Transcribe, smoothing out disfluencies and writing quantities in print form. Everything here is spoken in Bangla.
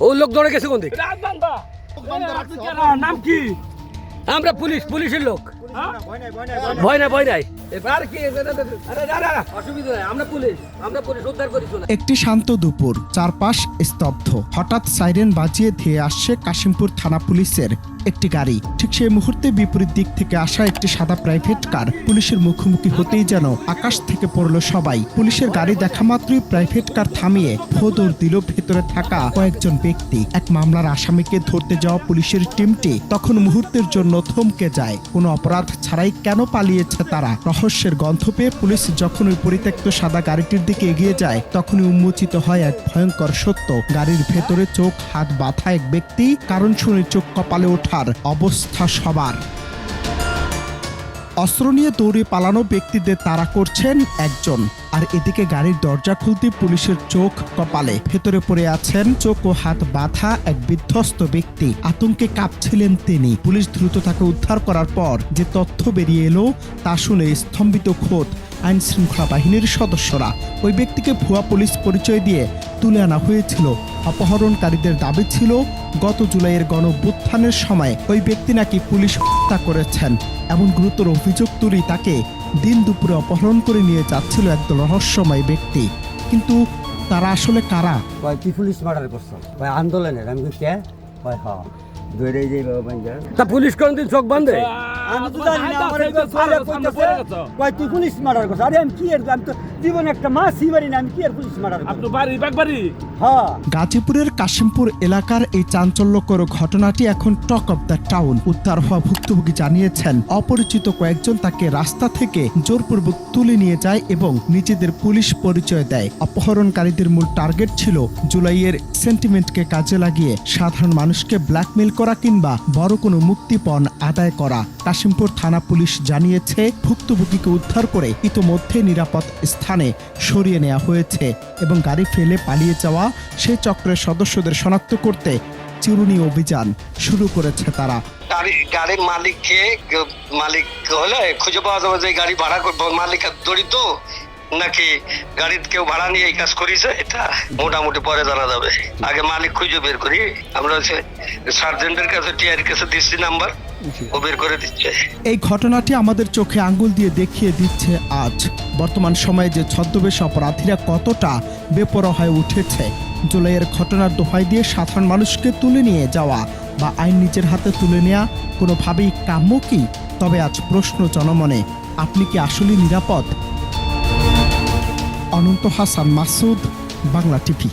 ও লোক দৌড়ে গেছে কোন দিকে? নাম কি? আমরা পুলিশের লোক। ভয় নাই এবার কি অসুবিধা নাই, আমরা পুলিশ উদ্ধার করি। একটি শান্ত দুপুর, চারপাশ স্তব্ধ। হঠাৎ সাইরেন বাজিয়ে ধেয়ে আসছে কাশিমপুর থানা পুলিশের একটি গাড়ি। ঠিক সেই মুহূর্তে বিপরীত দিক থেকে আসা একটি সাদা প্রাইভেট কার পুলিশের মুখোমুখি হতেই যেন আকাশ থেকে পড়ল সবাই। পুলিশের গাড়ি দেখা মাত্রই প্রাইভেট কার থামিয়ে ফো দৌড় দিল ভেতরে থাকা কয়েকজন ব্যক্তি। এক মামলার আসামিকে ধরতে যাওয়া পুলিশের টিমটি তখন মুহূর্তের জন্য থমকে যায়। কোনো অপরাধ ছাড়াই কেন পালিয়েছে তারা? রহস্যের গন্ধ পেয়ে পুলিশ যখন ওই পরিত্যক্ত সাদা গাড়িটির দিকে এগিয়ে যায়, তখনই উন্মোচিত হয় এক ভয়ঙ্কর সত্য। গাড়ির ভেতরে চোখ হাত বাঁধা এক ব্যক্তি, কারণ শুনে চোখ কপালে ওঠার অবস্থা সবার। অস্ত্র নিয়ে দৌড়ে পালানো ব্যক্তিদের তাড়া করছেন একজন, আর এদিকে গাড়ির দরজা খুলতে পুলিশের চোখ কপালে। ভেতরে পড়ে আছেন চোখ ও হাত বাঁধা এক বিধ্বস্ত ব্যক্তি। আতঙ্কে কাঁপছিলেন তিনি। পুলিশ দ্রুত তাকে উদ্ধার করার পর যে তথ্য বেরিয়ে এলো তা শুনে স্তম্ভিত খোদ আইন শৃঙ্খলা বাহিনীর সদস্যরা। ওই ব্যক্তিকে ভুয়া পুলিশ পরিচয় দিয়ে তুলে আনা হয়েছিল। অপহরণকারীদের দাবি ছিল গত জুলাইয়ের গণঅভ্যুত্থানের সময় ওই ব্যক্তি নাকি পুলিশ হত্যা করেছেন। এমন গুরুতর অভিযোগ তুলে তাকে দিন দুপুরে অপহরণ করে নিয়ে যাচ্ছিল একদল রহস্যময় ব্যক্তি। কিন্তু তারা আসলে কারা? কি পুলিশ মার্ডার করছো? আন্দোলনের আমি কে হ্যাঁ তা পুলিশ কোনদিন চোখ বাঁধে? আমি তো জানি না, তুই পুলিশ মার্ডার করছো। আরে আমি কি আমি তো জীবনে একটা মাছই মারি না, আমি কি পুলিশ মার্ডার? আপনার বাড়ি? হ্যাঁ। গাজীপুরের কাশিমপুর এলাকার এই চাঞ্চল্যকর ঘটনাটি এখন টক অব দ্য টাউন। উদ্ধার হওয়া ভুক্তভোগী জানিয়েছেন অপরিচিত কয়েকজন তাকে রাস্তা থেকে জোরপূর্বক তুলে নিয়ে যায় এবং নিজেদের পুলিশ পরিচয় দেয়। অপহরণকারীদের মূল টার্গেট ছিল জুলাইয়ের সেন্টিমেন্টকে কাজে লাগিয়ে সাধারণ মানুষকে ব্ল্যাকমেইল করা কিংবা বড় কোনো মুক্তিপণ আদায় করা। কাশিমপুর থানা পুলিশ জানিয়েছে ভুক্তভোগীকে উদ্ধার করে ইতোমধ্যে নিরাপদ স্থানে সরিয়ে নেওয়া হয়েছে এবং গাড়ি ফেলে পালিয়ে যাওয়া সেই চক্রের সদস্যদের শনাক্ত করতে চিরুনি অভিযান শুরু করেছে তারা। গাড়ির মালিক হলে খুঁজে পাওয়া যাবে যে গাড়ি ভাড়া মালিক জড়িত নাকি গাড়ির কেউ ভাড়া নিয়ে এই কাজ করেছে, এটা মোটামুটি পরে জানা যাবে। আগে মালিক খুঁজে বের করি। আমরা সার্জেন্টের কাছে টিআর কাছে দিচ্ছি নাম্বার, ও বের করে দিচ্ছে। এই ঘটনাটি আমাদের চোখে আঙ্গুল দিয়ে দেখিয়ে দিচ্ছে আজ বর্তমান সময়ে যে ছদ্মবেশ অপরাধীরা কতটা বেপরোয়া হয়ে উঠেছে। জুলাইয়ের ঘটনার দোহাই দিয়ে সাধারণ মানুষকে তুলে নিয়ে যাওয়া বা আইন নিজের হাতে তুলে নেওয়া কোনোভাবেই কাম্য কি? তবে আজ প্রশ্ন জনমনে, আপনি কি আসলে নিরাপদ? অনন্ত হাসান মাসুদ, বাংলা টিভি।